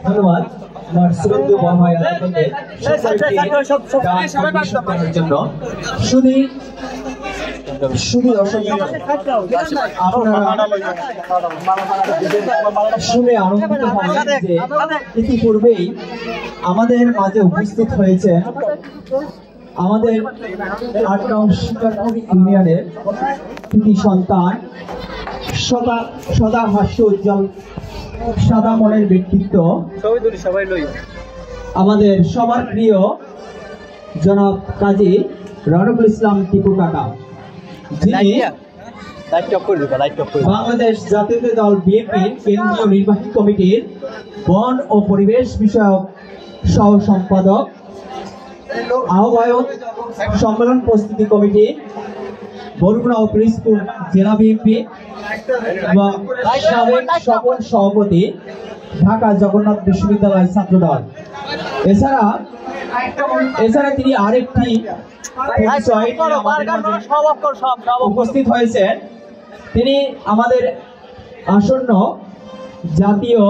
ধন্যবাদ আমার শ্রদ্ধেয় বড় ভাই আপনাদের জন্য শুধু দর্শক শুনে আনন্দিত হবেন যে ইতিপূর্বেই আমাদের মাঝে উপস্থিত হয়েছে আমাদের ৮ নং শিকারপুর ইউনিয়নের কৃতি সন্তান সদা হাস্য উজ্জ্বল সাদা মনের ব্যক্তিত্ব আমাদের সবার প্রিয় জনাব কাজী রনকুল ইসলাম টিপু কাকা, যিনি বাংলাদেশ জাতীয় দল বিএনপির কেন্দ্রীয় নির্বাহী কমিটির বন ও পরিবেশ বিষয়ক সহ সম্পাদক, আহ্বায়ক, সম্মেলন প্রস্তুতি কমিটি, বরগুনা ও পিরোজপুর জেলা বিএনপি এবং সাবেক সকল সভাপতি, ঢাকা জগন্নাথ বিশ্ববিদ্যালয় ছাত্রদল। এছাড়া তিনি আরেকটি উপস্থিত হয়েছেন। তিনি আমাদের আসন্ন জাতীয়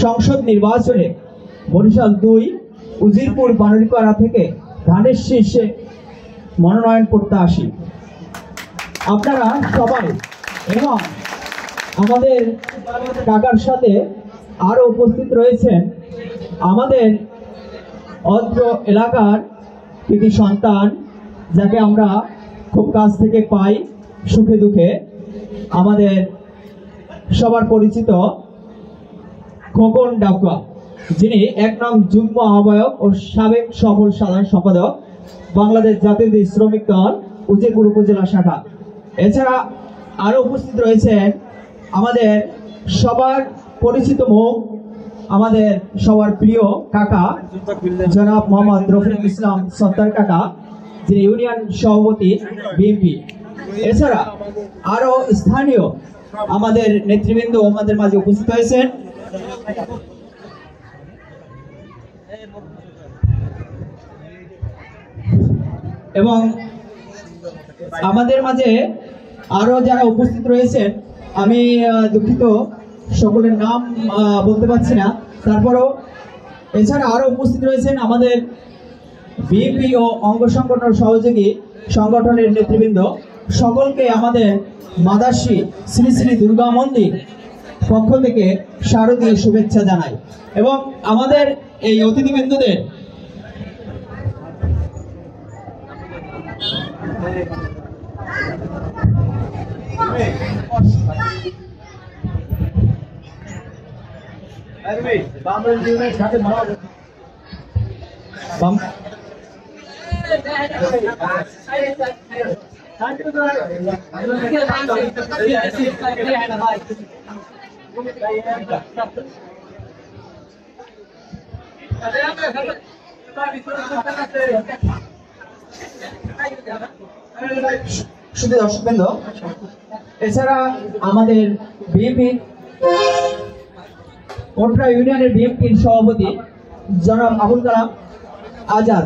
সংসদ নির্বাচনে বরিশাল ২ উজিরপুর বানরপাড়া থেকে ধানের শীর্ষে মনোনয়ন প্রত্যাশী। আপনারা সবাই এবং আমাদের কাকার সাথে আরো উপস্থিত রয়েছেন আমাদের অত্র এলাকার কৃতি সন্তান, যাকে আমরা খুব কাছ থেকে পাই সুখে দুঃখে, আমাদের সবার পরিচিত খোকন ডাকুয়া, যিনি ১ নং যুগ্ম আহ্বায়ক ও সাবেক সফল সাধারণ সম্পাদক, বাংলাদেশ জাতীয় শ্রমিক দল উজিরপুর উপজেলা শাখা। এছাড়া আরো উপস্থিত রয়েছেন আমাদের সবার পরিচিত মুখ, আমাদের সবার প্রিয় কাকা জনাব মোহাম্মদ রফিকুল ইসলাম সত্তার কাকা, যিনি ইউনিয়ন সভাপতি বিএনপি। এছাড়া আরো স্থানীয় আমাদের নেতৃবৃন্দ আমাদের মাঝে উপস্থিত হয়েছেন। এবং আমাদের মাঝে আরো যারা উপস্থিত রয়েছেন, আমি দুঃখিত সকলের নাম বলতে পারছি না, তারপরও এছাড়া আরো উপস্থিত রয়েছেন আমাদের বিএনপি ও অঙ্গ সংগঠন সহযোগী সংগঠনের নেতৃবৃন্দ। সকলকে আমাদের মাদাসী শ্রী শ্রী দুর্গা মন্দির পক্ষ থেকে শারদীয় শুভেচ্ছা জানাই এবং আমাদের এই অতিথিবৃন্দদের শুধু দর্শকবৃন্দ, এছাড়া আমাদের বিএনপি ওটরা ইউনিয়নের বিএনপির সভাপতি জনাব আবুল কালাম আজাদ,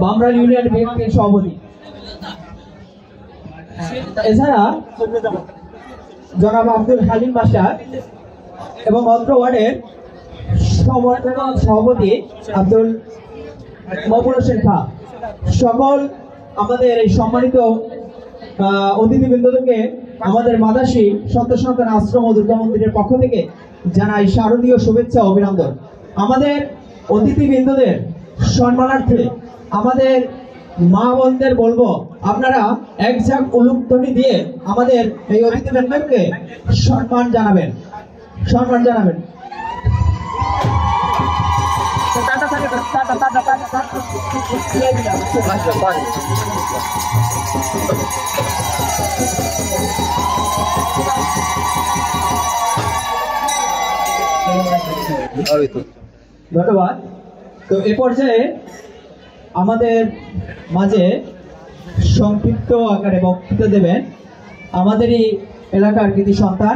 বামরাল ইউনিয়ন বিএনপির সভাপতি। এছাড়া জনাব আব্দুল হালিম বাশার এবং অত্র ওয়ার্ডের সভাপতি আব্দুল মকবুল হোসেন খাঁ, সকল আমাদের এই সম্মানিত অতিথিবৃন্দদেরকে আমাদের মাদাসী সত্য সন্তান আশ্রম ও দুর্গা মন্দিরের পক্ষ থেকে জানাই শারদীয় শুভেচ্ছা ও অভিনন্দন। আমাদের অতিথিবৃন্দদের সম্মানার্থে আমাদের মা বোনদের বলবো, আপনারা এক ঝাঁক উলুধ্বনি দিয়ে আমাদের এই অতিথিবৃন্দকে সম্মান জানাবেন। ধন্যবাদ। তো এ পর্যায়ে আমাদের মাঝে সংক্ষিপ্ত আকারে বক্তৃতা দেবেন আমাদেরই এলাকার কৃতি সন্তান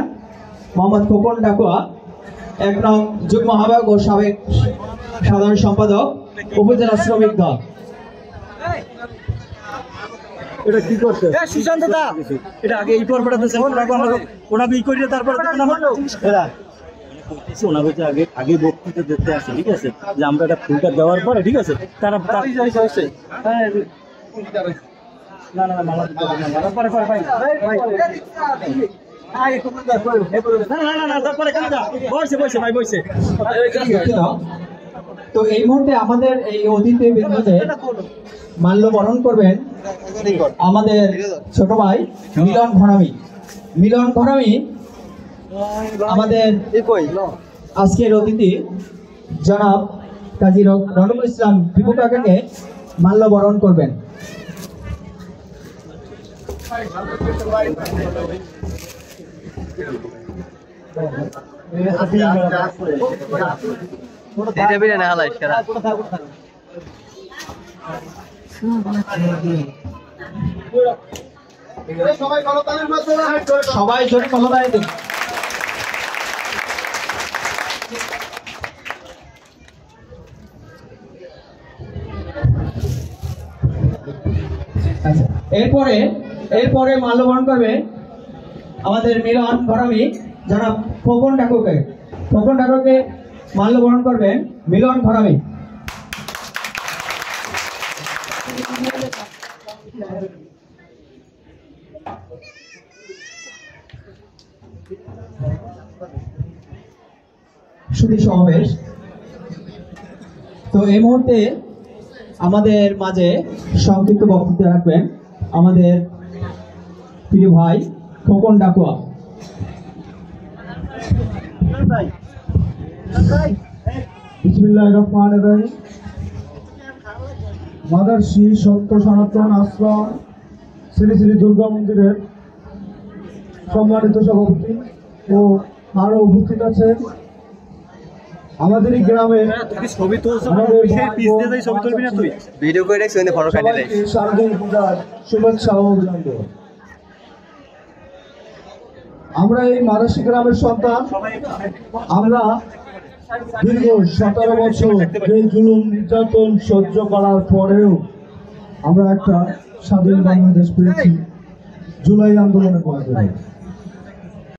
মোহাম্মদ খোকন ডাকুয়া, 1 নং যুগ্ম আহ্বায়ক ও সাবেক সাধারণ সম্পাদক উপজেলা শ্রমিক দল। এটা কি করছে সুশান্ত দা? এটা আগে এই পর পড়াতেছে ওনাকে ই করিয়ে তারপরে আগে বক্তৃতা দেখতে আসে, ঠিক আছে, যে আমরা একটা ফুলটা দেওয়ার পরে, ঠিক আছে, তারা তো এই মুহূর্তে আমাদের এই অতিথিবৃন্দদের মাল্যবরণ করবেন আমাদের ছোট ভাই মিলন ঘরামি আমাদের আজকের অতিথি জনাব কাজী রনকুল ইসলাম বিপু কাকাকে মাল্যবরণ করবেন। সবাই জোরে কলতালি দিন। এরপরে মাল্যবরণ করবে আমাদের মিলন ঘরামি জনাব খোকন ঠাকুরকে মাল্যবরণ করবেন মিলন ঘরামি। সুধী সমাবেশ। তো এই মুহূর্তে আমাদের মাঝে সংক্ষিপ্ত বক্তৃতা রাখবেন আমাদের প্রিয় ভাই খোকন ডাকুয়া। বিসমিল্লাহির রহমানির রহিম। মাদার্সী সত্য সনাতন আশ্রম শ্রী শ্রী দুর্গা মন্দিরের সম্মানিত সভাপতি ও আরো উপস্থিত আছেন আমাদের এই গ্রামে শারদীয় পূজার শুভেচ্ছা ও অভিনন্দন। আমরা এই মাদার্সী গ্রামের সন্তান। আমরা দীর্ঘ 17 বছর এই জুলুম নির্যাতন সহ্য করার পরেও আমরা একটা স্বাধীন বাংলাদেশ পেয়েছি জুলাই আন্দোলনের মাধ্যমে।